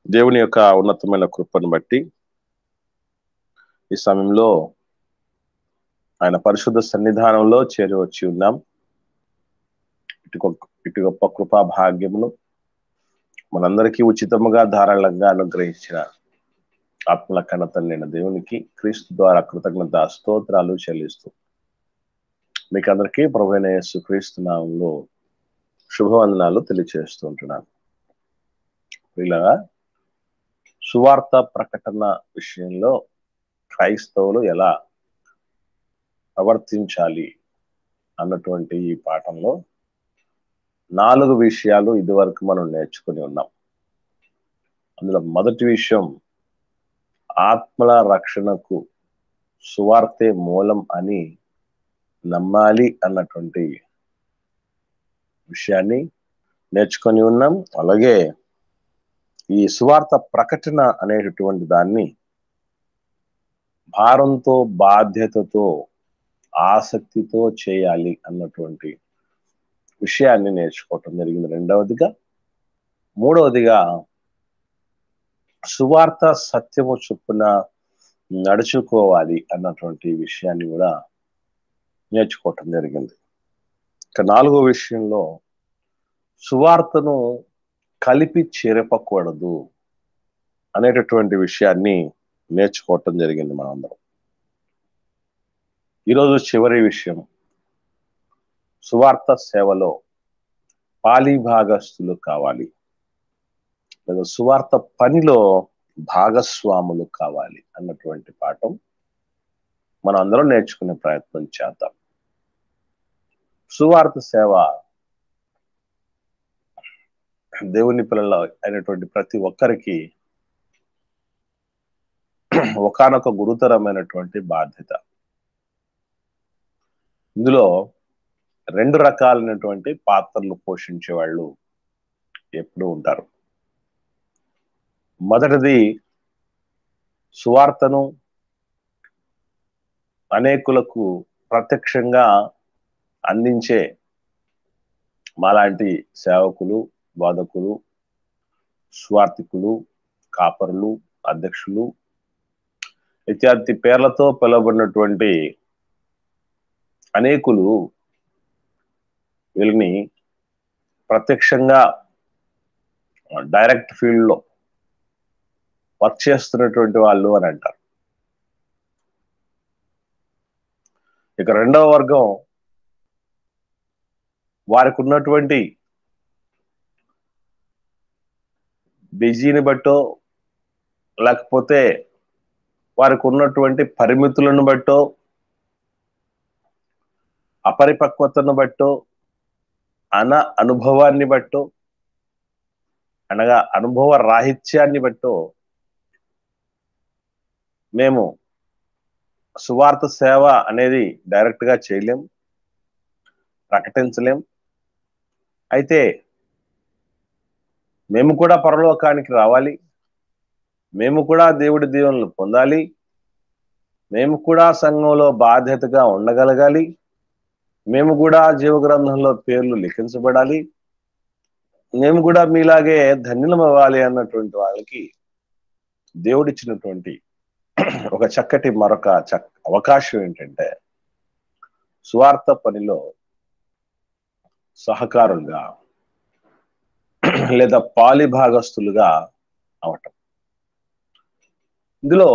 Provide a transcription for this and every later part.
దేవుని యొక్క ఉన్నతమైన కృపను బట్టి ఈ సమయంలో ఆయన పరిశుద్ధ సన్నిధానంలో చేరి వచ్చి ఉన్నాం. ఇటు గొప్ప కృపా భాగ్యమును మనందరికీ ఉచితముగా ధారాళంగా అనుగ్రహించిన ఆత్మల కన్నత నేను దేవునికి క్రీస్తు ద్వారా కృతజ్ఞత స్తోత్రాలు చెల్లిస్తూ మీకు అందరికీ ప్రభువైన యేసు క్రీస్తు నామంలో శుభవందనాలు తెలియజేస్తూ ఉంటున్నాను. ఇలా సువార్త ప్రకటన విషయంలో క్రైస్తవులు ఎలా ప్రవర్తించాలి అన్నటువంటి ఈ పాఠంలో 4 విషయాలు ఇదివరకు మనం నేర్చుకుని ఉన్నాం. అందులో మొదటి విషయం ఆత్మల రక్షణకు సువార్తే మూలం అని నమ్మాలి అన్నటువంటి విషయాన్ని నేర్చుకొని ఉన్నాం. అలాగే ఈ సువార్త ప్రకటన అనేటటువంటి దాన్ని భారంతో బాధ్యతతో ఆసక్తితో చేయాలి అన్నటువంటి విషయాన్ని నేర్చుకోవటం జరిగింది. రెండవదిగా మూడవదిగా సువార్త సత్యము చొప్పున నడుచుకోవాలి అన్నటువంటి విషయాన్ని కూడా నేర్చుకోవటం జరిగింది. ఇక 4వ విషయంలో సువార్తను కలిపి చెరపకూడదు అనేటటువంటి విషయాన్ని నేర్చుకోవటం జరిగింది మనందరం. ఈరోజు చివరి విషయం సువార్త సేవలో పాలిభాగస్తులు కావాలి లేదా సువార్త పనిలో భాగస్వాములు కావాలి అన్నటువంటి పాఠం మనం అందరం నేర్చుకునే ప్రయత్నం చేద్దాం. సువార్త సేవ దేవుని పిల్లల అయినటువంటి ప్రతి ఒక్కరికి ఒకానొక గురుతరమైనటువంటి బాధ్యత. ఇందులో 2 రకాలైనటువంటి పాత్రలు పోషించే వాళ్ళు ఎప్పుడూ ఉంటారు. మొదటిది సువార్తను అనేకులకు ప్రత్యక్షంగా అందించే మాలాంటి సేవకులు, బోధకులు, స్వార్థికులు, కాపరులు, అధ్యక్షులు ఇత్యాది పేర్లతో పిలువబడినటువంటి అనేకులు వీళ్ళని ప్రత్యక్షంగా డైరెక్ట్ ఫీల్డ్ లో వర్క్ చేస్తున్నటువంటి వాళ్ళు అని అంటారు. ఇక రెండవ వర్గం వారికి ఉన్నటువంటి బిజీని బట్టో లేకపోతే వారికి ఉన్నటువంటి పరిమితులను బట్టో అపరిపక్వతను బట్టో అనుభవాన్ని బట్టో అనగా అనుభవ రాహిత్యాన్ని బట్టో మేము సువార్త సేవ అనేది డైరెక్ట్ గా చేయలేం, ప్రకటించలేం. అయితే మేము కూడా పరలోకానికి రావాలి, మేము కూడా దేవుడి దీవెనలు పొందాలి, మేము కూడా సంఘంలో బాధ్యతగా ఉండగలగాలి, మేము కూడా జీవగ్రంథంలో పేర్లు లిఖించబడాలి, మేము కూడా మీలాగే ధన్యులం అవ్వాలి అన్నటువంటి వాళ్ళకి దేవుడిచ్చినటువంటి ఒక చక్కటి మరొక అవకాశం ఏంటంటే సువార్త పనిలో సహకారులుగా లేదా పాలిభాగస్తులుగా అవటం. ఇందులో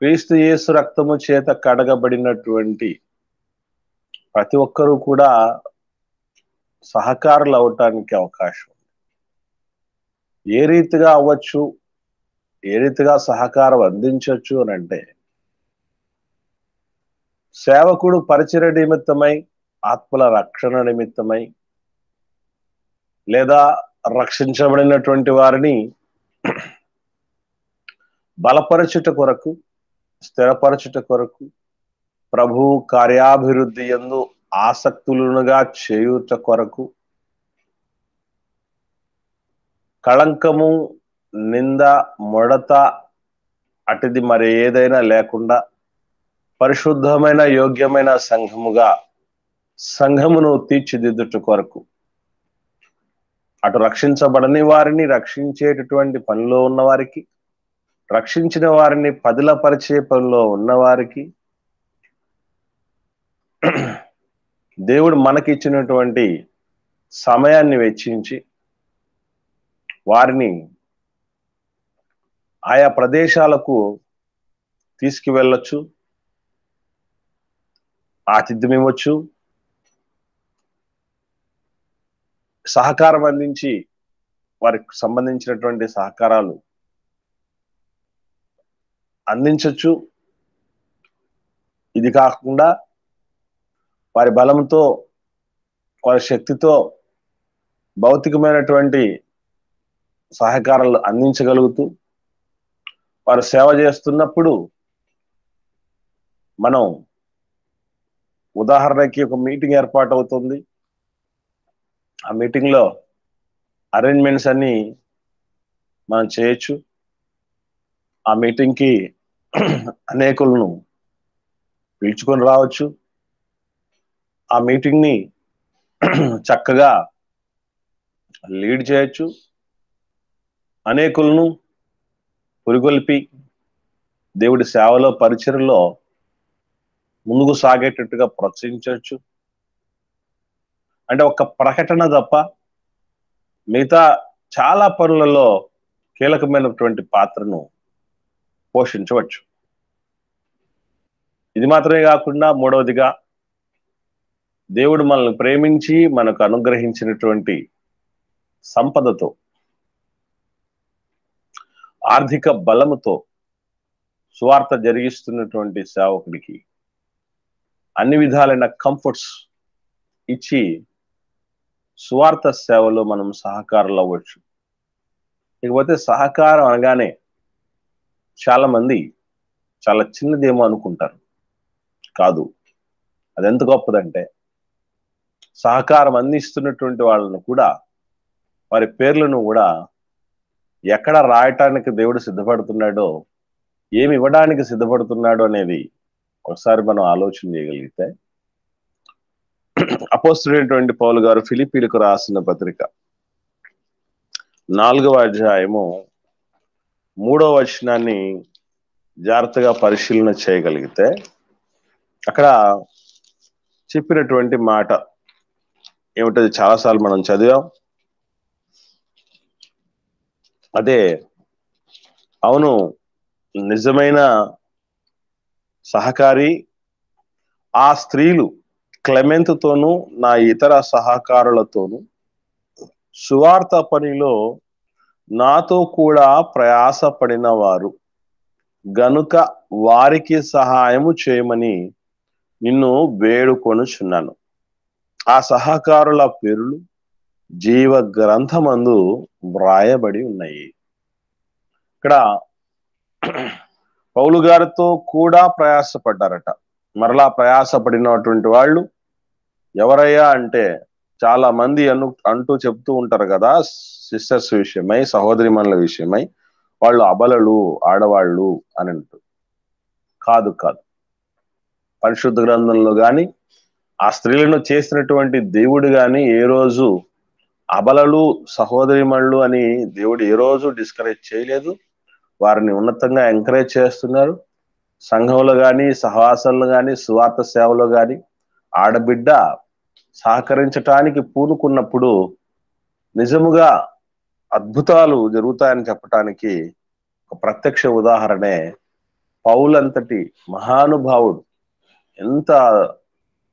క్రీస్తు యేసు రక్తము చేత కడగబడినటువంటి ప్రతి ఒక్కరూ కూడా సహకారులు అవటానికి అవకాశం. ఏ రీతిగా అవ్వచ్చు, ఏ రీతిగా సహకారం అందించవచ్చు అని అంటే సేవకుడు పరిచర్య నిమిత్తమై, ఆత్మల రక్షణ నిమిత్తమై లేదా రక్షించబడినటువంటి వారిని బలపరచుట కొరకు, స్థిరపరచుట కొరకు, ప్రభు కార్యాభివృద్ధి యందు ఆసక్తులుగా చేయుట కొరకు, కళంకము, నింద, ముడత అటిది మరి ఏదైనా లేకుండా పరిశుద్ధమైన యోగ్యమైన సంఘముగా సంఘమును తీర్చిదిద్దుట కొరకు అటు రక్షించబడని వారిని రక్షించేటటువంటి పనిలో ఉన్న వారికి, రక్షించిన వారిని పదిలపరిచే పనిలో ఉన్న వారికి దేవుడు మనకిచ్చినటువంటి సమయాన్ని వెచ్చించి వారిని ఆయా ప్రదేశాలకు తీసుకువెళ్ళొచ్చు, ఆతిథ్యం ఇవ్వచ్చు, సహకారం అందించి వారికి సంబంధించినటువంటి సహకారాలు అందించవచ్చు. ఇది కాకుండా వారి బలంతో, వారి శక్తితో భౌతికమైనటువంటి సహకారాలు అందించగలుగుతూ వారు సేవ చేస్తున్నప్పుడు మనం ఉదాహరణకి ఒక మీటింగ్ ఏర్పాటు అవుతుంది. ఆ మీటింగ్ లో అరేంజ్మెంట్స్ అన్ని మనం చేయొచ్చు. ఆ మీటింగ్ కి అనేకులను పిలుచుకొని రావచ్చు. ఆ మీటింగ్ ని చక్కగా లీడ్ చేయొచ్చు. అనేకులను పురిగొల్పి దేవుడి సేవలో, పరిచర్యలో ముందుకు సాగేటట్టుగా ప్రోత్సహించవచ్చు. అంటే ఒక ప్రకటన తప్ప మిగతా చాలా పనులలో కీలకమైనటువంటి పాత్రను పోషించవచ్చు. ఇది మాత్రమే కాకుండా మూడవదిగా, దేవుడు మనల్ని ప్రేమించి మనకు అనుగ్రహించినటువంటి సంపదతో, ఆర్థిక బలముతో సువార్త జరిగిస్తున్నటువంటి సేవకుడికి అన్ని విధాలైన కంఫర్ట్స్ ఇచ్చి సువార్త సేవలో మనం సహకారులు అవ్వచ్చు. ఇకపోతే సహకారం అనగానే చాలా మంది చాలా చిన్నదేమో అనుకుంటారు. కాదు, అది ఎంత గొప్పదంటే సహకారం అందిస్తున్నటువంటి వాళ్ళను కూడా, వారి పేర్లను కూడా ఎక్కడ రాయటానికి దేవుడు సిద్ధపడుతున్నాడో, ఏమి ఇవ్వడానికి సిద్ధపడుతున్నాడో అనేది ఒకసారి మనం ఆలోచన చేయగలిగితే, అపోస్తలుడైనటువంటి పౌలు గారు ఫిలిప్పీలకు రాసిన పత్రిక 4వ అధ్యాయము 3వ వచనాన్ని జాగ్రత్తగా పరిశీలన చేయగలిగితే అక్కడ చెప్పినటువంటి మాట ఏమిటది చాలాసార్లు మనం చదివాం. అదే, అవును, నిజమైన సహకారి ఆ స్త్రీలు క్లెమెంతుతోనూ నా ఇతర సహకారులతోనూ సువార్త పనిలో నాతో కూడా ప్రయాసపడిన వారు గనుక వారికి సహాయము చేయమని నిన్ను వేడుకొనుచున్నాను. ఆ సహకారుల పేర్లు జీవ గ్రంథమందు వ్రాయబడి ఉన్నాయి. ఇక్కడ పౌలు గారితో కూడా ప్రయాసపడ్డారట. మరలా ప్రయాసపడినటువంటి వాళ్ళు ఎవరయ్యా అంటే, చాలా మంది అంటూ చెప్తూ ఉంటారు కదా సిస్టర్స్ విషయమై, సహోదరిమణుల విషయమై, వాళ్ళు అబలలు, ఆడవాళ్ళు అని అంటూ. కాదు కాదు, పరిశుద్ధ గ్రంథంలో గాని ఆ స్త్రీలను చేసినటువంటి దేవుడు గాని ఏ రోజు అబలలు, సహోదరిమణులు అని దేవుడు ఏ రోజు డిస్కరేజ్ చేయలేదు. వారిని ఉన్నతంగా ఎంకరేజ్ చేస్తున్నారు. సంఘంలో గాని, సహవాసంలో గాని, సువార్త సేవలో గాని ఆడబిడ్డ సహకరించటానికి పూనుకున్నప్పుడు నిజముగా అద్భుతాలు జరుగుతాయని చెప్పటానికి ఒక ప్రత్యక్ష ఉదాహరణే పౌలంతటి మహానుభావుడు ఎంత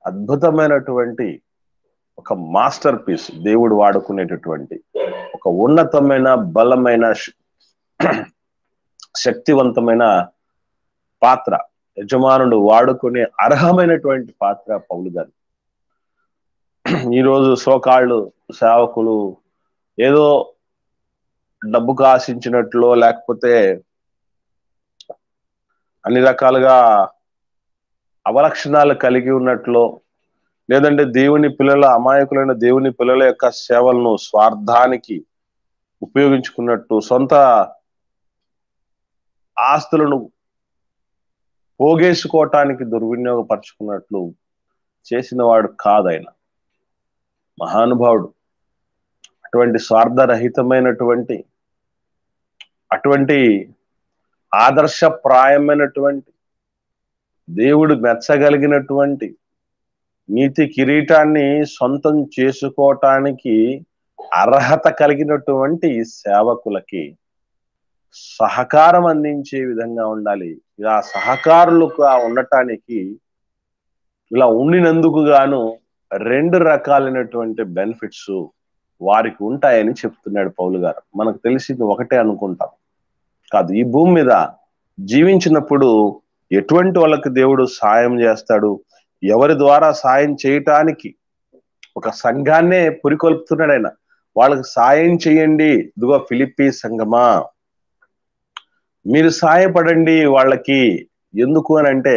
అద్భుతమైనటువంటి ఒక మాస్టర్ పీస్ దేవుడు వాడుకునేటటువంటి ఒక ఉన్నతమైన, బలమైన, శక్తివంతమైన పాత్ర, యజమానుడు వాడుకునే అర్హమైనటువంటి పాత్ర పౌలు గారు. ఈరోజు సోకాళ్ళు సేవకులు ఏదో డబ్బుకు ఆశించినట్లు, లేకపోతే అన్ని రకాలుగా అవలక్షణాలు కలిగి ఉన్నట్లు, లేదంటే దేవుని పిల్లల, అమాయకులైన దేవుని పిల్లల యొక్క సేవలను స్వార్థానికి ఉపయోగించుకున్నట్టు, సొంత ఆస్తులను పోగేసుకోవటానికి దుర్వినియోగపరుచుకున్నట్లు చేసిన వాడు కాదైన మహానుభావుడు. అటువంటి స్వార్థరహితమైనటువంటి అటువంటి ఆదర్శప్రాయమైనటువంటి దేవుడు మెచ్చగలిగినటువంటి నీతి కిరీటాన్ని సొంతం చేసుకోవటానికి అర్హత కలిగినటువంటి సేవకులకి సహకారం అందించే విధంగా ఉండాలి. ఇలా సహకారులుగా ఉండటానికి ఇలా ఉండినందుకు గాను 2 రకాలైనటువంటి బెనిఫిట్స్ వారికి ఉంటాయని చెప్తున్నాడు పౌలు గారు. మనకు తెలిసింది ఒకటే అనుకుంటాం కాదు. ఈ భూమి మీద జీవించినప్పుడు ఎటువంటి వాళ్ళకి దేవుడు సాయం చేస్తాడు, ఎవరి ద్వారా సాయం చేయటానికి ఒక సంఘాన్నే పురికొల్పుతున్నాడు ఆయన. వాళ్ళకి సాయం చేయండి. ఇదిగో ఫిలిప్పీ సంఘమా, మీరు సాయపడండి వాళ్ళకి. ఎందుకు అని అంటే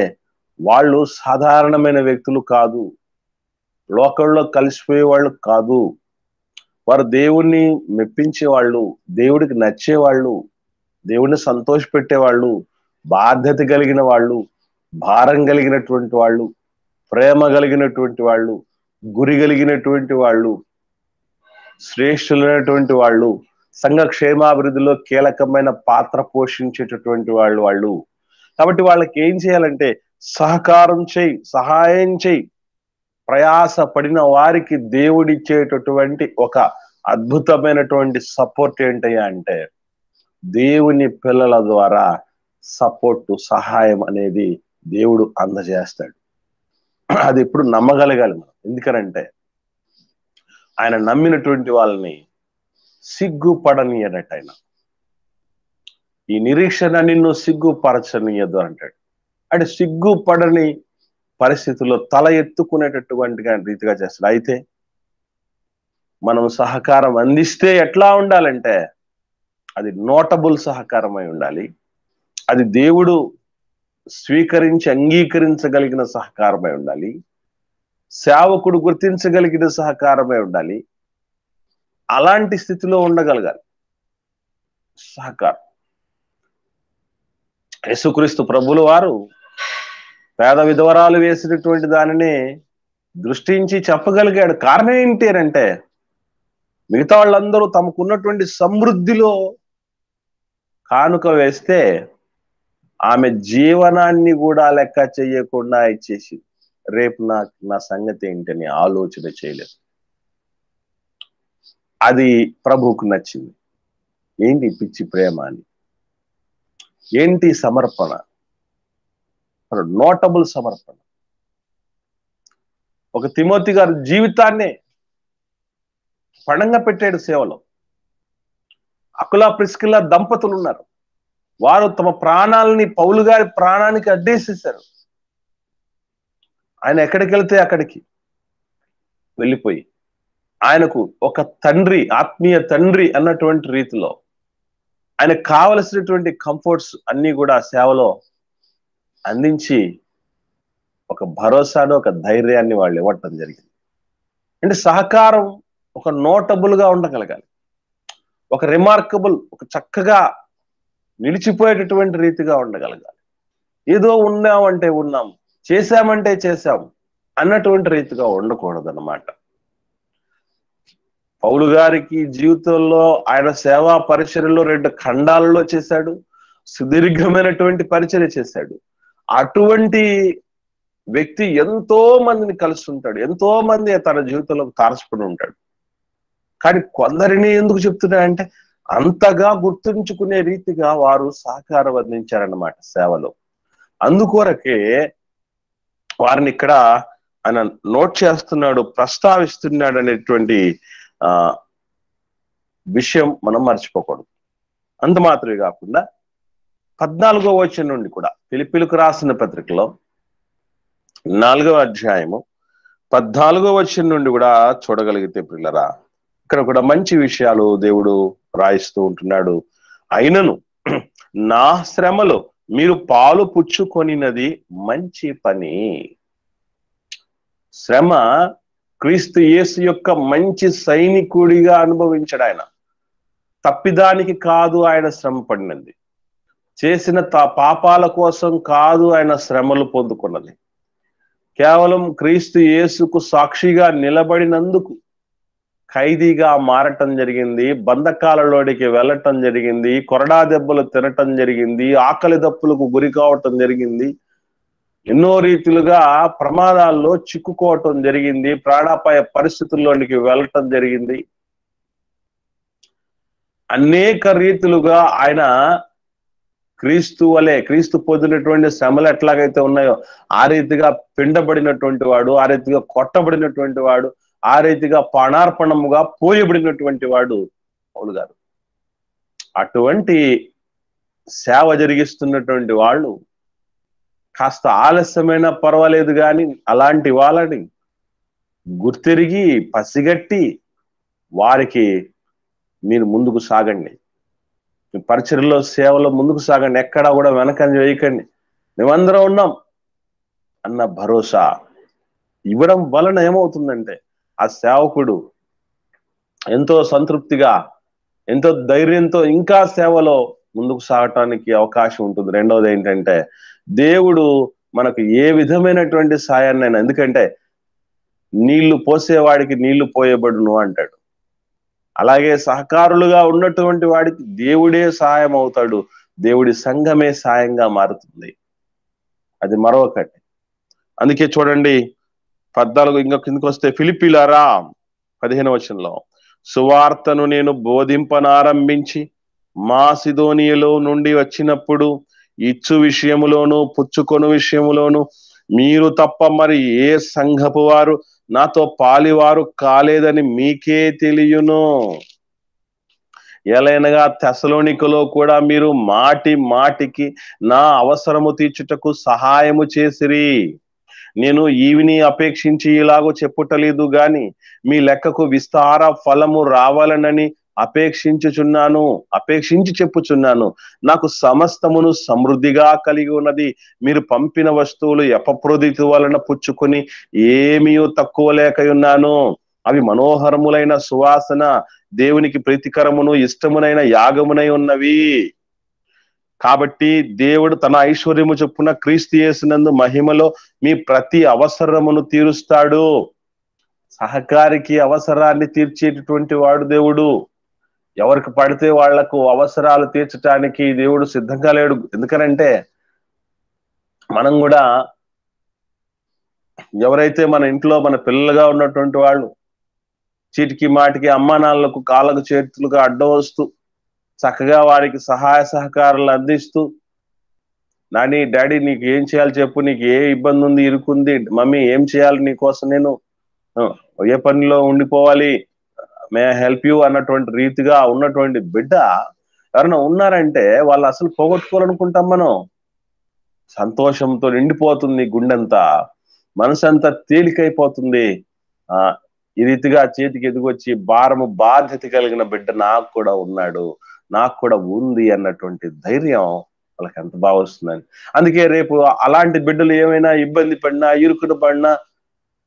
వాళ్ళు సాధారణమైన వ్యక్తులు కాదు, లోకంలో కలిసిపోయే వాళ్ళు కాదు. వారు దేవుణ్ణి మెప్పించేవాళ్ళు, దేవుడికి నచ్చేవాళ్ళు, దేవుడిని సంతోషపెట్టేవాళ్ళు, బాధ్యత కలిగిన వాళ్ళు, భారం కలిగినటువంటి వాళ్ళు, ప్రేమ కలిగినటువంటి వాళ్ళు, గురి కలిగినటువంటి వాళ్ళు, శ్రేష్ఠులైనటువంటి వాళ్ళు, సంఘ క్షేమాభివృద్ధిలో కీలకమైన పాత్ర పోషించేటటువంటి వాళ్ళు. కాబట్టి వాళ్ళకి ఏం చేయాలంటే సహకారం చేయి, సహాయం చేయి. ప్రయాస పడిన వారికి దేవుడిచ్చేటటువంటి ఒక అద్భుతమైనటువంటి సపోర్ట్ ఏంటయ్యా అంటే దేవుని పిల్లల ద్వారా సపోర్ట్, సహాయం అనేది దేవుడు అందజేస్తాడు. అది ఎప్పుడు నమ్మగలగాలి మనం. ఎందుకనంటే ఆయన నమ్మినటువంటి వాళ్ళని సిగ్గుపడనీయనట్టు ఆయన. ఈ నిరీక్షణ నిన్ను సిగ్గుపరచనీయదు అంటాడు. అంటే సిగ్గుపడని పరిస్థితుల్లో తల ఎత్తుకునేటటువంటి రీతిగా చేస్తాడు. అయితే మనం సహకారం అందిస్తే ఎట్లా ఉండాలంటే అది నోటబుల్ సహకారమై ఉండాలి, అది దేవుడు స్వీకరించి అంగీకరించగలిగిన సహకారమై ఉండాలి, సేవకుడు గుర్తించగలిగిన సహకారమై ఉండాలి. అలాంటి స్థితిలో ఉండగలగాలి సహకారం. యేసుక్రీస్తు ప్రభుల వారు పేద విధవరాలు వేసినటువంటి దానిని దృష్టించి చెప్పగలిగాడు. కారణం ఏంటి అంటే మిగతా వాళ్ళందరూ తమకున్నటువంటి సమృద్ధిలో కానుక వేస్తే ఆమె జీవనాన్ని కూడా లెక్క చేయకుండా ఇచ్చేసి రేపు నా సంగతి ఏంటని ఆలోచన చేయలేదు. అది ప్రభువుకు నచ్చింది. ఏంటి పిచ్చి ప్రేమ అని, ఏంటి సమర్పణ, నోటబుల్ సమర్పణ. ఒక తిమోతి గారి జీవితాన్నే పణంగా పెట్టాడు సేవలో. అకులా ప్రిస్కిల్లా దంపతులు ఉన్నారు. వారు తమ ప్రాణాలని పౌలు గారి ప్రాణానికి అడ్డేసేశారు. ఆయన ఎక్కడికి వెళ్తే అక్కడికి వెళ్ళిపోయి ఆయనకు ఒక తండ్రి, ఆత్మీయ తండ్రి అన్నటువంటి రీతిలో ఆయనకు కావలసినటువంటి కంఫర్ట్స్ అన్ని కూడా సేవలో అందించి ఒక భరోసాను, ఒక ధైర్యాన్ని వాళ్ళు ఇవ్వటం జరిగింది. అంటే సహకారం ఒక నోటబుల్ గా ఉండగలగాలి, ఒక రిమార్కబుల్, ఒక చక్కగా నిలిచిపోయేటటువంటి రీతిగా ఉండగలగాలి. ఏదో ఉన్నామంటే ఉన్నాం, చేశామంటే చేశాం అన్నటువంటి రీతిగా ఉండకూడదు అన్నమాట. పౌలు గారికి జీవితంలో ఆయన సేవా పరిచర్యలో 2 ఖండాలలో చేశాడు, సుదీర్ఘమైనటువంటి పరిచర్య చేశాడు. అటువంటి వ్యక్తి ఎంతో మందిని కలుస్తుంటాడు, ఎంతో మంది తన జీవితంలో తారసపడి ఉంటాడు. కానీ కొందరిని ఎందుకు చెప్తున్నాడంటే అంతగా గుర్తుంచుకునే రీతిగా వారు సహకారం అందించారన్నమాట సేవలో. అందుకొరకే వారిని ఇక్కడ ఆయన నోట్ చేస్తున్నాడు, ప్రస్తావిస్తున్నాడు అనేటువంటి విషయం మనం మర్చిపోకూడదు. అంత మాత్రమే కాకుండా 14వ వచనం నుండి కూడా ఫిలిప్పీలకు రాసిన పత్రికలో 4వ అధ్యాయము 14వ వచనం నుండి కూడా చూడగలిగితే పిల్లరా, ఇక్కడ కూడా మంచి విషయాలు దేవుడు రాయిస్తూ ఉంటున్నాడు. అయినను నా శ్రమలో మీరు పాలు పుచ్చుకొనినది మంచి పని. శ్రమ క్రీస్తు యేసు యొక్క మంచి సైనికుడిగా అనుభవించాడు. ఆయన తప్పిదానికి కాదు ఆయన శ్రమ పడినది, చేసిన పాపాల కోసం కాదు ఆయన శ్రమలు పొందుకున్నది. కేవలం క్రీస్తు యేసుకు సాక్షిగా నిలబడినందుకు ఖైదీగా మారటం జరిగింది, బంధకాలలోనికి వెళ్ళటం జరిగింది, కొరడా దెబ్బలు తినటం జరిగింది, ఆకలి దప్పులకు గురి కావటం జరిగింది, ఎన్నో రీతిలుగా ప్రమాదాల్లో చిక్కుకోవటం జరిగింది, ప్రాణాపాయ పరిస్థితుల్లోనికి వెళ్ళటం జరిగింది. అనేక రీతులుగా ఆయన క్రీస్తు వలె, క్రీస్తు పొందినటువంటి శ్రమలు ఎట్లాగైతే ఉన్నాయో ఆ రీతిగా పిండబడినటువంటి వాడు, ఆ రీతిగా కొట్టబడినటువంటి వాడు, ఆ రీతిగా ప్రాణార్పణముగా పోయబడినటువంటి వాడు పౌలు గారు. అటువంటి సేవ జరిగిస్తున్నటువంటి వాళ్ళు కాస్త ఆలస్యమైనా పర్వాలేదు కానీ అలాంటి వాళ్ళని గుర్తిరిగి పసిగట్టి వారికి మీరు ముందుకు సాగండి. పరిచర్లో సేవలో ముందుకు సాగండి, ఎక్కడా కూడా వెనకంజ వేయకండి. మేమందరం ఉన్నాం అన్న భరోసా ఇవ్వడం వలన ఏమవుతుందంటే ఆ సేవకుడు ఎంతో సంతృప్తిగా, ఎంతో ధైర్యంతో ఇంకా సేవలో ముందుకు సాగటానికి అవకాశం ఉంటుంది. రెండవది ఏంటంటే దేవుడు మనకు ఏ విధమైనటువంటి సాయాన్ని, ఎందుకంటే నీళ్లు పోసేవాడికి నీళ్లు పోయబడును అంటాడు. అలాగే సహకారులుగా ఉన్నటువంటి వాడికి దేవుడే సహాయం అవుతాడు, దేవుడి సంఘమే సాయంగా మారుతుంది. అది మరొకటి. అందుకే చూడండి 14 ఇంకా కిందకి వస్తే, ఫిలిప్పీలారా 15వ వచనంలో, సువార్తను నేను బోధింపనారంభించి మాసిదోనియలో నుండి వచ్చినప్పుడు ఇచ్చు విషయములోను పుచ్చుకొను విషయములోను మీరు తప్ప మరి ఏ సంఘపు వారు నాతో పాలివారు కాలేదని మీకే తెలియను. ఎలైనగా తెసలోనికలో కూడా మీరు మాటి మాటికి నా అవసరము తీర్చుటకు సహాయము చేసిరి. నేను ఈవిని అపేక్షించి ఇలాగో చెప్పుటలేదు గాని మీ లెక్కకు విస్తార ఫలము రావాలనని అపేక్షించి చెప్పుచున్నాను. నాకు సమస్తమును సమృద్ధిగా కలిగి ఉన్నది. మీరు పంపిన వస్తువులు ఎపప్రోదితు వలన పుచ్చుకొని ఏమీ తక్కువ లేకయున్నాను. అవి మనోహరములైన సువాసన, దేవునికి ప్రీతికరమును ఇష్టమునైన యాగమునై ఉన్నవి. కాబట్టి దేవుడు తన ఐశ్వర్యము చొప్పున క్రీస్తు యేసునందు మహిమలో మీ ప్రతి అవసరమును తీరుస్తాడు. సహకారికి అవసరాన్ని తీర్చేటటువంటి వాడు దేవుడు. ఎవరికి పడితే వాళ్లకు అవసరాలు తీర్చడానికి దేవుడు సిద్ధంగా లేడు. ఎందుకనంటే మనం కూడా ఎవరైతే మన ఇంట్లో మన పిల్లలుగా ఉన్నటువంటి వాళ్ళు చీటికి మాటికి అమ్మా నాన్నలకు కాళ్ళకు చేతులుగా అడ్డం వస్తూ చక్కగా వారికి సహాయ సహకారాలు అందిస్తూ, నాని డాడీ నీకు ఏం చేయాలి చెప్పు, నీకు ఏ ఇబ్బంది ఉంది, ఇరుకుంది, మమ్మీ ఏం చేయాలి నీకోసం, నేను ఏ పనిలో ఉండిపోవాలి, మే హెల్ప్ యూ అన్నటువంటి రీతిగా ఉన్నటువంటి బిడ్డ ఎవరైనా ఉన్నారంటే వాళ్ళు అసలు పోగొట్టుకోవాలనుకుంటాం. మనం సంతోషంతో నిండిపోతుంది, గుండెంతా మనసంతా తేలికైపోతుంది. ఈ రీతిగా చేతికి ఎదిగొచ్చి భారము బాధ్యత కలిగిన బిడ్డ నాకు కూడా ఉన్నాడు, నాకు కూడా ఉంది అన్నటువంటి ధైర్యం వాళ్ళకి ఎంత బాగా వస్తుందని. అందుకే రేపు అలాంటి బిడ్డలు ఏమైనా ఇబ్బంది పడినా, ఇరుకుడు పడినా,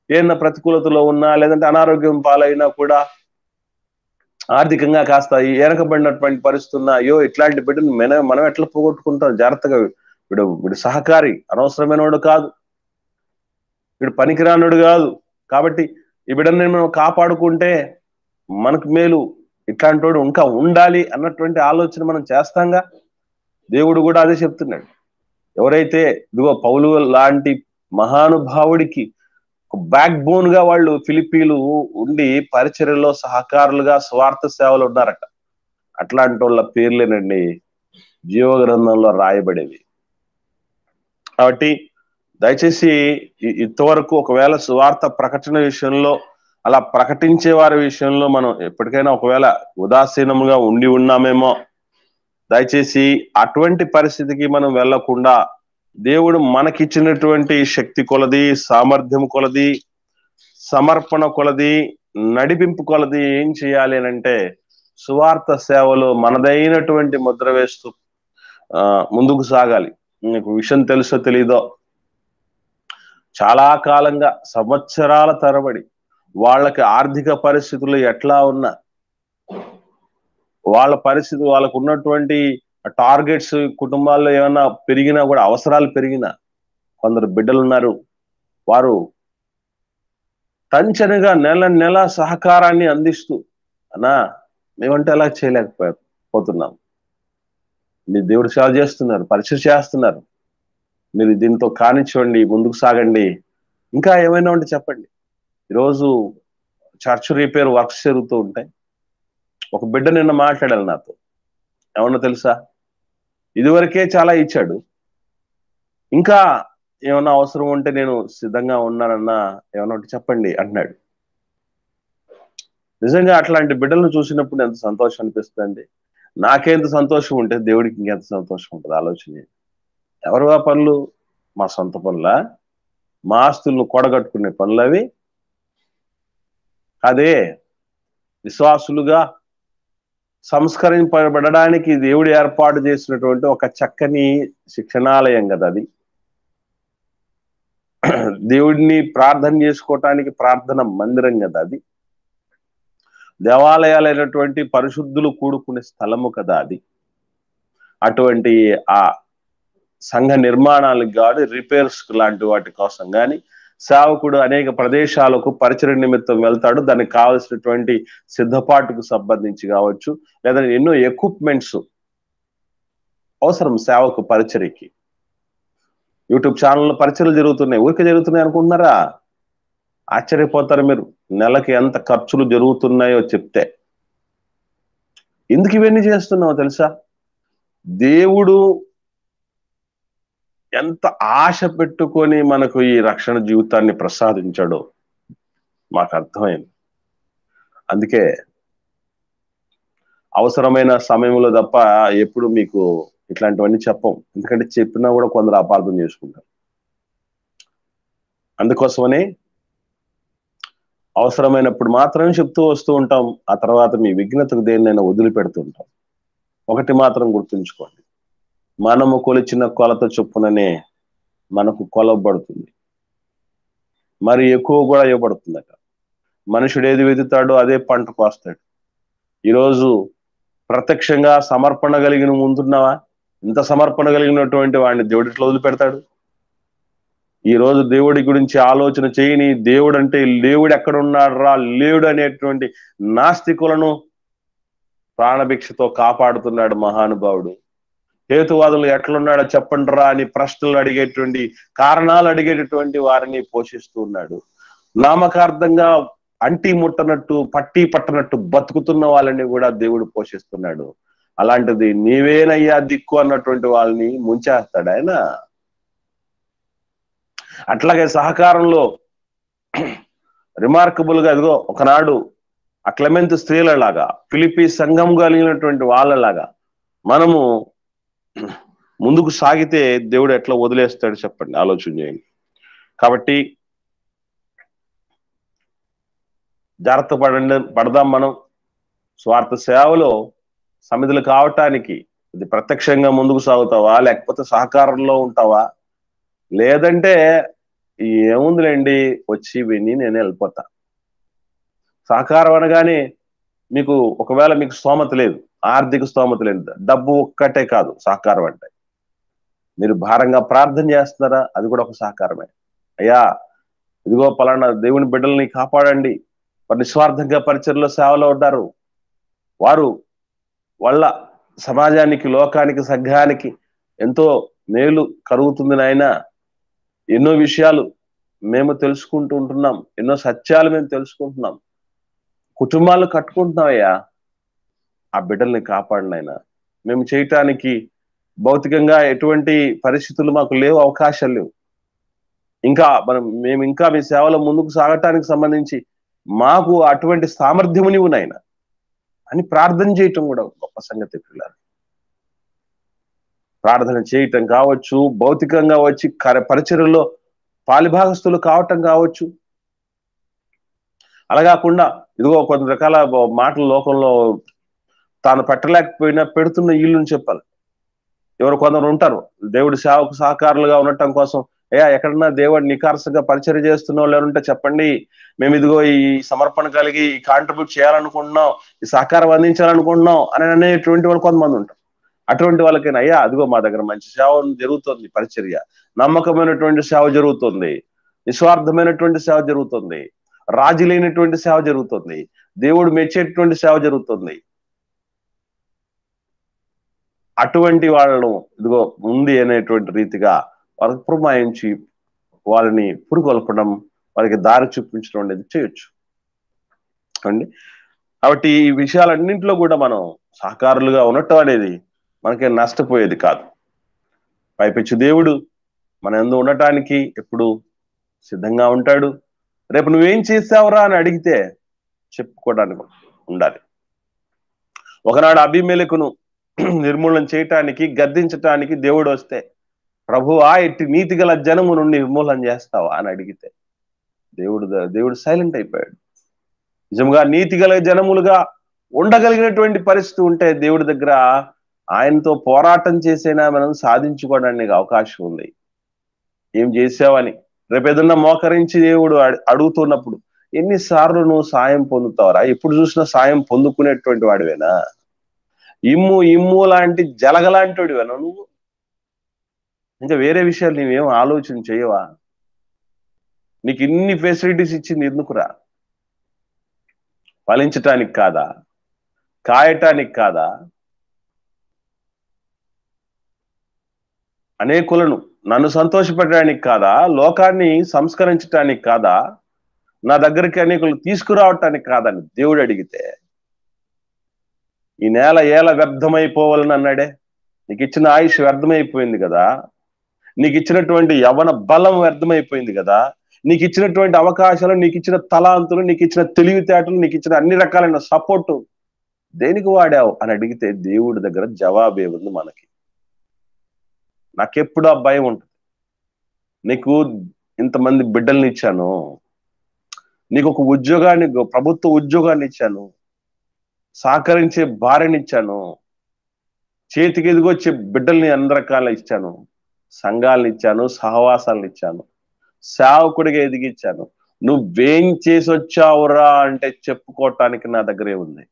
ఏమైనా ప్రతికూలతలో ఉన్నా, లేదంటే అనారోగ్యం పాలైనా కూడా, ఆర్థికంగా కాస్త వెనకబడినటువంటి పరిస్థితి ఉన్నా, అయ్యో ఇట్లాంటి బిడ్డను మనం ఎట్లా పోగొట్టుకుంటాం, జాగ్రత్తగా వీడు సహకారి, అనవసరమైన వాడు కాదు, వీడు పనికిరానుడు కాదు, కాబట్టి ఈ బిడ్డని మనం కాపాడుకుంటే మనకు మేలు, ఇట్లాంటి వాడు ఇంకా ఉండాలి అన్నటువంటి ఆలోచన మనం చేస్తాంగా. దేవుడు కూడా అదే చెప్తున్నాడు. ఎవరైతే ఇదిగో పౌలు లాంటి మహానుభావుడికి బ్యాక్ బోన్ గా వాళ్ళు ఫిలిప్పీలు ఉండి పరిచర్యలో సహకారులుగా స్వార్థ సేవలు ఉన్నారట, అట్లాంటి వాళ్ళ పేర్లేనండి జీవ గ్రంథంలో రాయబడేవి. కాబట్టి దయచేసి ఇంతవరకు ఒకవేళ సువార్త ప్రకటన విషయంలో, అలా ప్రకటించే వారి విషయంలో మనం ఎప్పటికైనా ఒకవేళ ఉదాసీనంగా ఉండి ఉన్నామేమో, దయచేసి అటువంటి పరిస్థితికి మనం వెళ్లకుండా దేవుడు మనకిచ్చినటువంటి శక్తి కొలది, సామర్థ్యం కొలది, సమర్పణ కొలది, నడిపింపు కొలది ఏం చేయాలి అంటే సువార్త సేవలో మనదైనటువంటి ముద్ర వేస్తూ ముందుకు సాగాలి. మీకు విషయం తెలుసో తెలీదో, చాలా కాలంగా సంవత్సరాల తరబడి వాళ్ళకి ఆర్థిక పరిస్థితులు ఎట్లా ఉన్నా, వాళ్ళ పరిస్థితి, వాళ్ళకు ఉన్నటువంటి టార్గెట్స్ కుటుంబాల్లో ఏమైనా పెరిగినా కూడా, అవసరాలు పెరిగినా, కొందరు బిడ్డలు ఉన్నారు, వారు టంచనగా నెల నెల సహకారాన్ని అందిస్తూ, అన్నా మేమంటే అలా చేయలేకపోతున్నాం, మీ దేవుడు సేవ చేస్తున్నారు, పరిచయం చేస్తున్నారు, మీరు దీంతో కానిచ్చుకోండి, ముందుకు సాగండి, ఇంకా ఏమైనా ఉంటే చెప్పండి. ఈరోజు చర్చ్ రిపేర్ వర్క్స్ జరుగుతూ ఉంటాయి. ఒక బిడ్డ నిన్న మాట్లాడాలి నాతో, ఏమన్నా తెలుసా, ఇదివరకే చాలా ఇచ్చాడు, ఇంకా ఏమన్నా అవసరం ఉంటే నేను సిద్ధంగా ఉన్నానన్నా, ఏమన్నా ఉంటే చెప్పండి అంటున్నాడు. నిజంగా అట్లాంటి బిడ్డలను చూసినప్పుడు ఎంత సంతోషం అనిపిస్తుందండి. నాకెంత సంతోషం ఉంటే దేవుడికి ఇంకెంత సంతోషం ఉంటుంది. ఆలోచన, ఎవరు ఆ పనులు? మా సొంత పనులా? మా ఆస్తులను కూడగట్టుకునే పనులు అవి? అదే విశ్వాసులుగా సంస్కరింపబడడానికి దేవుడు ఏర్పాటు చేసినటువంటి ఒక చక్కని శిక్షణాలయం కదా అది. దేవుడిని ప్రార్థన చేసుకోవటానికి ప్రార్థన మందిరం కదా అది. దేవాలయాలైనటువంటి పరిశుద్ధులు కూడుకునే స్థలము కదా అది. అటువంటి ఆ సంఘ నిర్మాణాలకు కానీ, రిపేర్స్ లాంటి వాటి కోసం కానీ సేవకుడు అనేక ప్రదేశాలకు పరిచయ నిమిత్తం వెళ్తాడు. దానికి కావలసినటువంటి సిద్ధపాటుకు సంబంధించి కావచ్చు, లేదా ఎన్నో ఎక్విప్మెంట్స్ అవసరం సేవకు పరిచర్యకి. యూట్యూబ్ ఛానల్లో పరిచయలు జరుగుతున్నాయి, ఊరికే జరుగుతున్నాయి అనుకుంటున్నారా? ఆశ్చర్యపోతారు మీరు, నెలకి ఎంత ఖర్చులు జరుగుతున్నాయో చెప్తే. ఎందుకు ఇవన్నీ చేస్తున్నావో తెలుసా? దేవుడు ఎంత ఆశ పెట్టుకొని మనకు ఈ రక్షణ జీవితాన్ని ప్రసాదించాడో మాకు అర్థమైంది. అందుకే అవసరమైన సమయంలో తప్ప ఎప్పుడు మీకు ఇట్లాంటివన్నీ చెప్పం. ఎందుకంటే చెప్పినా కూడా కొందరు అపార్థం చేసుకుంటారు. అందుకోసమని అవసరమైనప్పుడు మాత్రమే చెప్తూ వస్తూ ఉంటాం. ఆ తర్వాత మీ విఘ్నతకు దేన్నైనా వదిలిపెడుతూ ఉంటాం. ఒకటి మాత్రం గుర్తుంచుకోండి, మనము కొలిచిన కొలత చొప్పుననే మనకు కొలవబడుతుంది, మరి ఎక్కువ కూడా ఇవ్వబడుతుందట. మనుషుడు ఏది వెతుతాడో అదే పంట కోస్తాడు. ఈరోజు ప్రత్యక్షంగా సమర్పణ కలిగిన ముందున్నావా? ఇంత సమర్పణ కలిగినటువంటి వాడిని దేవుడు ఇట్లా వదిలిపెడతాడు? ఈ రోజు దేవుడి గురించి ఆలోచన చేయని, దేవుడు అంటే లేవుడు ఎక్కడ ఉన్నాడు రా, లేవుడు అనేటువంటి నాస్తికులను ప్రాణభిక్షతో కాపాడుతున్నాడు మహానుభావుడు. హేతువాదులు ఎట్లున్నాడో చెప్పండి రా అని ప్రశ్నలు అడిగేటువంటి, కారణాలు అడిగేటటువంటి వారిని పోషిస్తూ ఉన్నాడు. నామకార్థంగా అంటి ముట్టనట్టు, పట్టి పట్టనట్టు బతుకుతున్న వాళ్ళని కూడా దేవుడు పోషిస్తున్నాడు. అలాంటిది నీవేనయ్యా దిక్కు అన్నటువంటి వాళ్ళని ముంచేస్తాడు ఆయన. అట్లాగే సహకారంలో రిమార్కబుల్ గా ఇదిగో ఒకనాడు ఆ క్లెమెంత్ స్త్రీలలాగా, ఫిలిప్పీ సంఘం కలిగినటువంటి వాళ్ళలాగా మనము ముందుకు సాగితే దేవుడు ఎట్లా వదిలేస్తాడు చెప్పండి, ఆలోచన చేయండి. కాబట్టి జాగ్రత్త పడదాం మనం. స్వార్థ సేవలో సమిధులు కావటానికి ఇది ప్రత్యక్షంగా ముందుకు సాగుతావా, లేకపోతే సహకారంలో ఉంటావా? లేదంటే ఏముందిలేండి వచ్చి విని నేను వెళ్ళిపోతా. సహకారం అనగానే మీకు ఒకవేళ మీకు స్తోమత లేదు, ఆర్థిక స్తోమత లేదు, డబ్బు ఒక్కటే కాదు సహకారం అంటే. మీరు భారంగా ప్రార్థన చేస్తున్నారా, అది కూడా ఒక సహకారమే. అయ్యా ఇదిగో పలానా దేవుని బిడ్డల్ని కాపాడండి, వారు నిస్వార్థంగా పరిచర్లో సేవలో ఉన్నారు, వారు వాళ్ళ సమాజానికి, లోకానికి, సంఘానికి ఎంతో మేలు కలుగుతుంది నాయన. ఎన్నో విషయాలు మేము తెలుసుకుంటూ ఉంటున్నాం, ఎన్నో సత్యాలు మేము తెలుసుకుంటున్నాం, కుటుంబాలు కట్టుకుంటున్నామయ్యా, ఆ బిడ్డల్ని కాపాడినైనా. మేము చేయటానికి భౌతికంగా ఎటువంటి పరిస్థితులు మాకు లేవు, అవకాశాలు లేవు, మేము ఇంకా మీ సేవలో ముందుకు సాగటానికి సంబంధించి మాకు అటువంటి సామర్థ్యము నీవు నాయన అని ప్రార్థన చేయటం కూడా గొప్ప సంగతి పిల్లలు. ప్రార్థన చేయటం కావచ్చు, భౌతికంగా వచ్చి పరిచర్యలో పాలిభాగస్తులు కావటం కావచ్చు. అలా కాకుండా ఇదిగో కొన్ని రకాల మాటల లోకంలో తాను పెట్టలేకపోయినా పెడుతున్న ఇల్లుని చెప్పాలి. ఎవరు కొందరు ఉంటారు దేవుడి సేవకు సహకారులుగా ఉండటం కోసం, ఎక్కడన్నా దేవుడు నికార్సంగా పరిచర్య చేస్తున్న వాళ్ళు ఎవరుంటే చెప్పండి, మేము ఇదిగో ఈ సమర్పణ కలిగి ఈ కాంట్రిబ్యూట్ చేయాలనుకుంటున్నాం, ఈ సహకారం అందించాలనుకుంటున్నాం అని అనేటువంటి వాళ్ళు కొంతమంది ఉంటారు. అటువంటి వాళ్ళకైనా అదిగో మా దగ్గర మంచి సేవ జరుగుతుంది, పరిచర్య నమ్మకమైనటువంటి సేవ జరుగుతుంది, నిస్వార్థమైనటువంటి సేవ జరుగుతుంది, రాజీ లేనటువంటి సేవ జరుగుతుంది, దేవుడు మెచ్చేటువంటి సేవ జరుగుతుంది. అటువంటి వాళ్ళను ఇదిగో ఉంది అనేటువంటి రీతిగా వాళ్ళకి పురమాయించి వాళ్ళని పురుగొల్పడం, వాళ్ళకి దారి చూపించడం అనేది చేయొచ్చు అండి. కాబట్టి ఈ విషయాలన్నింటిలో కూడా మనం సహకారులుగా ఉండటం అనేది మనకి నష్టపోయేది కాదు. పైపెచ్చు దేవుడు మన యందు ఉండటానికి ఎప్పుడు సిద్ధంగా ఉంటాడు. రేపు నువ్వేం చేసావురా అని అడిగితే చెప్పుకోవడానికి ఉండాలి. ఒకనాడు అబీమెలెకును నిర్మూలన చేయటానికి, గద్దించటానికి దేవుడు వస్తే, ప్రభువా ఇట్టి నీతి గల జనము నుండి నిర్మూలన చేస్తావా అని అడిగితే దేవుడు సైలెంట్ అయిపోయాడు. నిజంగా నీతి గల జనములుగా ఉండగలిగినటువంటి పరిస్థితి ఉంటే దేవుడి దగ్గర ఆయనతో పోరాటం చేసైనా మనం సాధించుకోవడానికి అవకాశం ఉంది. ఏం చేసావని రేపు ఏదన్నా మోకరించి దేవుడు అడుగుతున్నప్పుడు ఎన్నిసార్లు నువ్వు సాయం పొందుతావరా? ఎప్పుడు చూసినా సాయం పొందుకునేటువంటి వాడివేనా? ఇమ్ము లాంటి జలగలాంటి వాడివేనా నువ్వు? ఇంకా వేరే విషయాలు నీవేం ఆలోచన చేయవా? నీకు ఇన్ని ఫెసిలిటీస్ ఇచ్చింది ఎందుకురా? ఫలించటానికి కాదా? కాయటానికి కాదా? అనేకులను నన్ను సంతోషపెట్టడానికి కాదా? లోకాన్ని సంస్కరించటానికి కాదా? నా దగ్గరికి అనేకులు తీసుకురావటానికి కాదని దేవుడు అడిగితే, ఈ నేల ఏల వ్యర్థమైపోవాలని అన్నాడే. నీకు ఇచ్చిన ఆయుష్ వ్యర్థమైపోయింది కదా, నీకు ఇచ్చినటువంటి యవన బలం వ్యర్థమైపోయింది కదా, నీకు ఇచ్చినటువంటి అవకాశాలు, నీకు ఇచ్చిన తలాంతులు, నీకు ఇచ్చిన తెలివితేటలు, నీకు ఇచ్చిన అన్ని రకాలైన సపోర్టు దేనికి వాడావు అని అడిగితే దేవుడి దగ్గర జవాబే ఉంది మనకి. నాకెప్పుడు ఆ భయం ఉంటుంది. నీకు ఇంతమంది బిడ్డల్ని ఇచ్చాను, నీకు ఒక ఉద్యోగాన్ని, ప్రభుత్వ ఉద్యోగాన్ని ఇచ్చాను, సహకరించే భార్యని ఇచ్చాను, చేతికి ఎదిగొచ్చే బిడ్డల్ని అన్ని రకాల ఇచ్చాను, సంఘాలను ఇచ్చాను, సహవాసాలను ఇచ్చాను, సేవకుడిగా ఎదిగిచ్చాను. నువ్వేం చేసి వచ్చావురా అంటే చెప్పుకోవటానికి నా దగ్గరే ఉంది.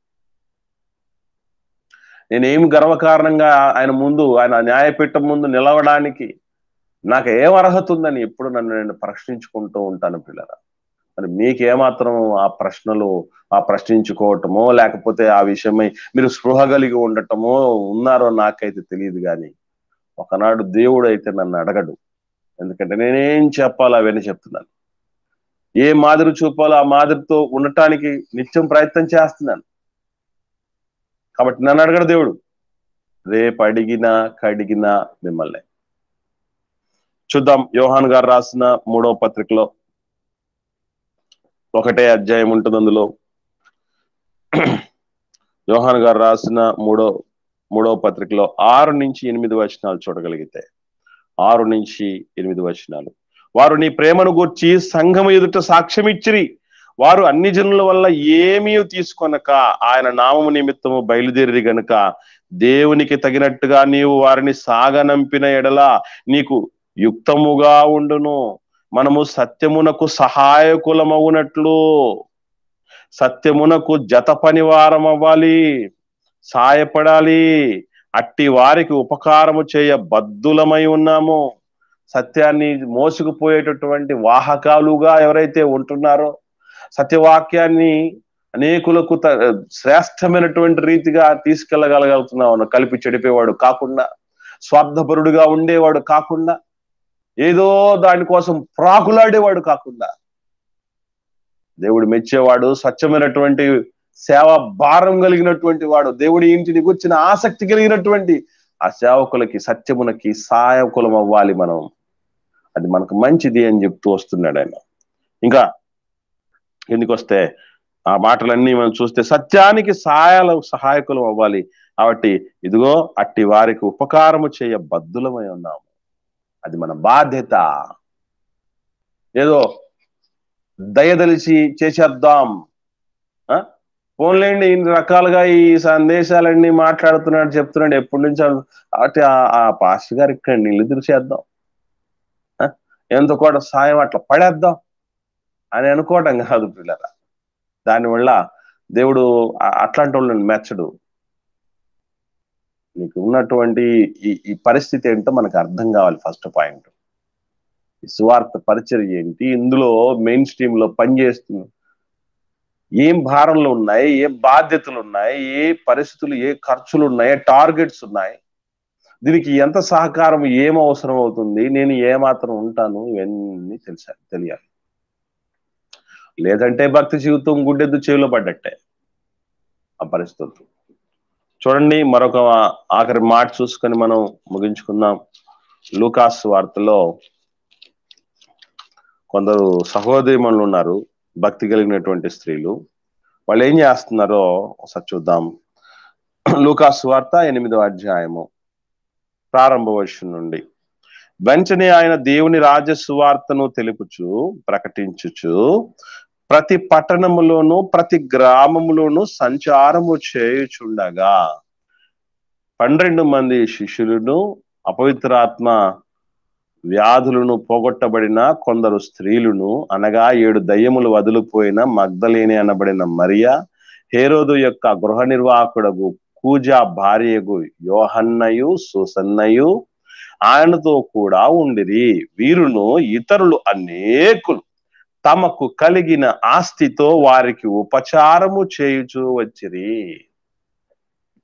నేనేం గర్వకారణంగా ఆయన ముందు, ఆయన న్యాయపీఠం ముందు నిలవడానికి నాకు ఏం అర్హత ఉందని ఎప్పుడు నేను ప్రశ్నించుకుంటూ ఉంటాను పిల్లరా. మరి మీకేమాత్రం ఆ ప్రశ్నించుకోవటమో లేకపోతే ఆ విషయమై మీరు స్పృహ కలిగి ఉండటమో ఉన్నారో నాకైతే తెలియదు. కానీ ఒకనాడు దేవుడు అయితే నన్ను అడగడు. ఎందుకంటే నేనేం చెప్పాలో అవన్నీ చెప్తున్నాను. ఏ మాదిరి చూపాలో ఆ మాదిరితో ఉండటానికి నిత్యం ప్రయత్నం చేస్తున్నాను. కాబట్టి నన్ను అడగడు దేవుడు. రేపు అడిగినా కడిగినా మిమ్మల్ని. చూద్దాం యోహాను గారు రాసిన 3వ పత్రికలో 1వ అధ్యాయం ఉంటుంది. అందులో యోహాను గారు రాసిన 3వ పత్రికలో 6 నుంచి 8 వచనాలు చూడగలిగితే, 6 నుంచి 8 వచనాలు. వారు నీ ప్రేమను గూర్చి సంఘము ఎదుట సాక్ష్యం ఇచ్చిరి. వారు అన్ని జనుల వల్ల ఏమీ తీసుకొనక ఆయన నామము నిమిత్తము బయలుదేరి గనుక దేవునికి తగినట్టుగా నీవు వారిని సాగనంపిన ఎడల నీకు యుక్తముగా ఉండును. మనము సత్యమునకు సహాయకులమవునట్లు, సత్యమునకు జత పనివారం అవ్వాలి, సాయపడాలి. అట్టి వారికి ఉపకారము చేయ బద్దులమై ఉన్నాము. సత్యాన్ని మోసుకుపోయేటటువంటి వాహకాలుగా ఎవరైతే ఉంటున్నారో, సత్యవాక్యాన్ని అనేకులకు శ్రేష్టమైనటువంటి రీతిగా తీసుకెళ్ళగలుగుతున్నావు, కలిపి చెడిపేవాడు కాకుండా, స్వార్థపరుడుగా ఉండేవాడు కాకుండా, ఏదో దానికోసం ప్రాకులాడేవాడు కాకుండా, దేవుడు మెచ్చేవాడు, స్వచ్ఛమైనటువంటి సేవ భారం కలిగినటువంటి వాడు, దేవుడి ఇంటిని గుర్చిన ఆసక్తి కలిగినటువంటి ఆ సేవకులకి, సత్యమునకి సహాయకులం అవ్వాలి మనం. అది మనకు మంచిది అని చెప్తూ వస్తున్నాడు ఆయన. ఇంకా ఎందుకు వస్తే ఆ మాటలన్నీ మనం చూస్తే సత్యానికి సహాయకులం అవ్వాలి. కాబట్టి ఇదిగో అట్టి వారికి ఉపకారము చేయ బద్దులమై ఉన్నాము. అది మన బాధ్యత. ఏదో దయదలిచి చేసేద్దాం, ఫోన్లేండి ఇన్ని రకాలుగా ఈ సందేశాలన్నీ మాట్లాడుతున్నాడు, చెప్తున్నాడు ఎప్పటి నుంచి. కాబట్టి ఆ పాస్టర్ గారు ఇక్కడ నీళ్ళు తెరిచేద్దాం, ఎంతో కూడా సాయం అట్లా పడేద్దాం అని అనుకోవటం కాదు పిల్లరా. దానివల్ల దేవుడు అట్లాంటి వాళ్ళని మెచ్చడు. నీకు ఉన్నటువంటి ఈ పరిస్థితి ఏంటో మనకు అర్థం కావాలి. ఫస్ట్ పాయింట్, సువార్త పరిచర్య ఏంటి, ఇందులో మెయిన్ స్ట్రీమ్ లో పనిచేస్తుంది, ఏం భారంలు ఉన్నాయి, ఏ బాధ్యతలు ఉన్నాయి, ఏ పరిస్థితులు, ఏ ఖర్చులు ఉన్నాయి, టార్గెట్స్ ఉన్నాయి, దీనికి ఎంత సహకారం ఏం అవసరం అవుతుంది, నేను ఏమాత్రం ఉంటాను, ఇవన్నీ తెలియాలి. లేదంటే భక్తి జీవితం గుడ్డెద్దు చేలో పడ్డట్టే ఆ పరిస్థితులు. చూడండి, మరొక ఆఖరి మాట చూసుకొని మనం ముగించుకుందాం. లూకాసు వార్తలో కొందరు సహోదరిమణులు ఉన్నారు, భక్తి కలిగినటువంటి స్త్రీలు. వాళ్ళు ఏం చేస్తున్నారో ఒకసారి చూద్దాం. లూకాసు వార్త 8వ అధ్యాయము ప్రారంభ వచనం నుండి. వెంటనే ఆయన దేవుని రాజ్య సువార్తను తెలుపుచు ప్రకటించుచు ప్రతి పట్టణములోను ప్రతి గ్రామములోను సంచారము చేయుచుండగా 12 మంది శిష్యులను అపవిత్రాత్మ వ్యాధులను పోగొట్టబడిన కొందరు స్త్రీలను, అనగా 7 దయ్యములు వదిలిపోయిన మగ్దలేని అనబడిన మరియా, హేరోదు యొక్క గృహ నిర్వాహకుడగు కూజా భార్యగు యోహన్నయు సూసన్నయు ఆయనతో కూడా ఉండిరి. వీరును ఇతరులు అనేకులు తమకు కలిగిన ఆస్తితో వారికి ఉపచారము చేయుచూ వచ్చిరి.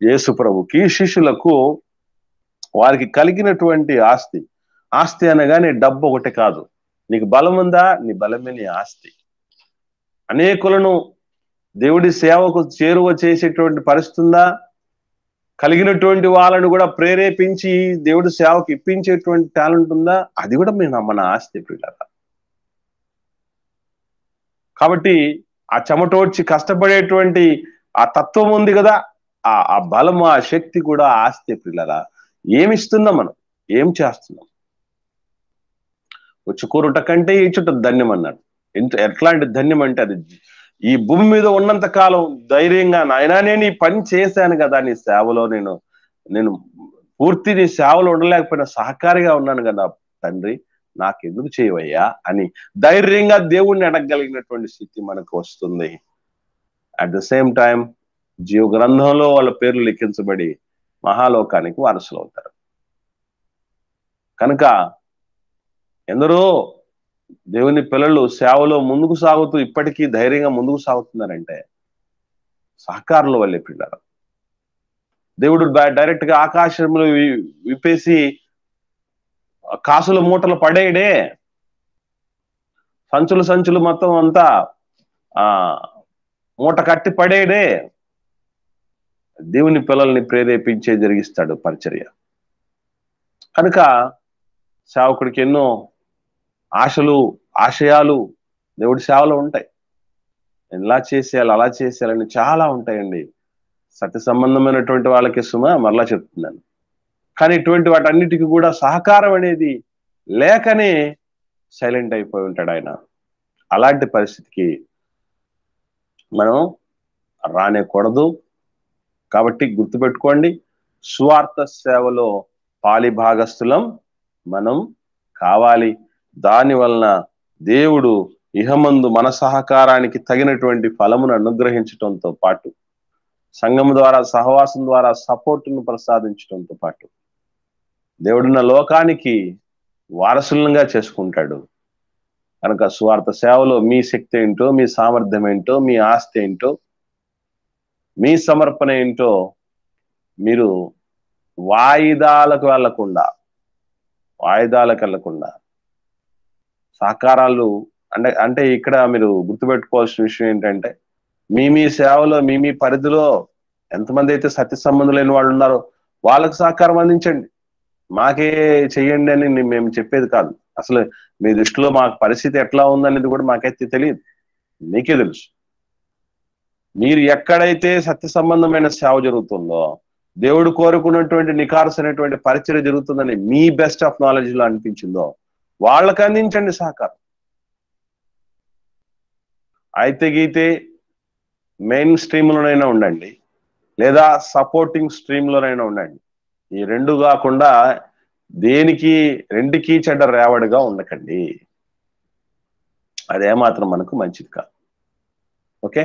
యేసు ప్రభుకి శిష్యులకు వారికి కలిగినటువంటి ఆస్తి అనగానే డబ్బు ఒకటి కాదు. నీకు బలం ఉందా, నీ బలమే నీ ఆస్తి. అనేకులను దేవుడి సేవకు చేరువ చేసేటువంటి పరిస్థితి ఉందా, కలిగినటువంటి వాళ్ళను కూడా ప్రేరేపించి దేవుడి సేవకు ఇప్పించేటువంటి టాలెంట్ ఉందా, అది కూడా మన ఆస్తి పిల్లల. కాబట్టి ఆ చెమటోడ్చి కష్టపడేటువంటి ఆ తత్వం ఉంది కదా, ఆ బలం, ఆ శక్తి కూడా ఆస్తి పిల్లల. ఏమిస్తున్నాం మనం, ఏం చేస్తున్నాం? వచ్చుకూరుట కంటే ఇచ్చుట ధన్యం అన్నాడు. ఎట్లాంటి ధన్యం అంటే, అది ఈ భూమి మీద ఉన్నంత కాలం ధైర్యంగా, నాయనా నేను ఈ పని చేశాను కదా, నీ సేవలో నేను పూర్తి నీ సేవలో ఉండలేకపోయినా సహకారిగా ఉన్నాను కదా తండ్రి, నాకెందుకు చేయవయ్యా అని ధైర్యంగా దేవుణ్ణి అడగగలిగినటువంటి స్థితి మనకు వస్తుంది. అట్ ద సేమ్ టైం జీవ గ్రంథంలో వాళ్ళ పేర్లు లిఖించబడి మహాలోకానికి వారసులు అవుతారు. కనుక ఎందరో దేవుని పిల్లలు సేవలో ముందుకు సాగుతూ ఇప్పటికీ ధైర్యంగా ముందుకు సాగుతున్నారంటే సహకారుల వల్లే పిల్లలు. దేవుడు డైరెక్ట్ గా ఆకాశంలో విప్పేసి కాసుల మూటలు పడేయడే, సంచులు మొత్తం అంతా మూట కట్టి పడేయడే. దేవుని పిల్లల్ని ప్రేరేపించే జరిగిస్తాడు పరిచర్య. కనుక సేవకుడికి ఎన్నో ఆశలు, ఆశయాలు దేవుడి సేవలో ఉంటాయి. ఇలా చేసేయాలి, అలా చేసేయాలని చాలా ఉంటాయండి. సత్య సంబంధమైనటువంటి వాళ్ళకి మరలా చెప్తున్నాను. కానీ ఇటువంటి వాటన్నిటికీ కూడా సహకారం అనేది లేకనే సైలెంట్ అయిపోయి ఉంటాడు ఆయన. అలాంటి పరిస్థితికి మనం రానేకూడదు. కాబట్టి గుర్తుపెట్టుకోండి, సువార్త సేవలో పాలిభాగస్థులం మనం కావాలి. దాని వలన దేవుడు ఇహమందు మన సహకారానికి తగినటువంటి ఫలమును అనుగ్రహించడంతో పాటు, సంఘం ద్వారా, సహవాసం ద్వారా సపోర్టును ప్రసాదించడంతో పాటు దేవుడున్న లోకానికి వారసులంగా చేసుకుంటాడు. కనుక సువార్త సేవలో మీ శక్తి ఏంటో, మీ సామర్థ్యం ఏంటో, మీ ఆస్తి ఏంటో, మీ సమర్పణ ఏంటో మీరు వాయిదాలకు వెళ్లకుండా సహకారాలు అంటే ఇక్కడ మీరు గుర్తుపెట్టుకోవాల్సిన విషయం ఏంటంటే, మీ సేవలో మీ పరిధిలో ఎంతమంది అయితే సత్య సంబంధులైన వాళ్ళు ఉన్నారో వాళ్ళకు సహకారం అందించండి. మాకే చెయ్యండి అని మేము చెప్పేది కాదు. అసలు మీ దృష్టిలో మాకు పరిస్థితి ఎట్లా ఉందనేది కూడా మాకైతే తెలియదు, మీకే తెలుసు. మీరు ఎక్కడైతే సత్య సంబంధమైన సేవ జరుగుతుందో, దేవుడు కోరుకున్నటువంటి నికార్సైనటువంటి పరిచర్య జరుగుతుందని మీ బెస్ట్ ఆఫ్ నాలెడ్జ్ లో అనిపించిందో వాళ్ళకి అందించండి సహకారం. అయితే గీతే మెయిన్ స్ట్రీమ్ లోనైనా ఉండండి, లేదా సపోర్టింగ్ స్ట్రీమ్ లోనైనా ఉండండి. ఈ రెండు కాకుండా రెండుకి చెడ్డ రేవడిగా ఉండకండి. అదేమాత్రం మనకు మంచిది కాదు. ఓకే.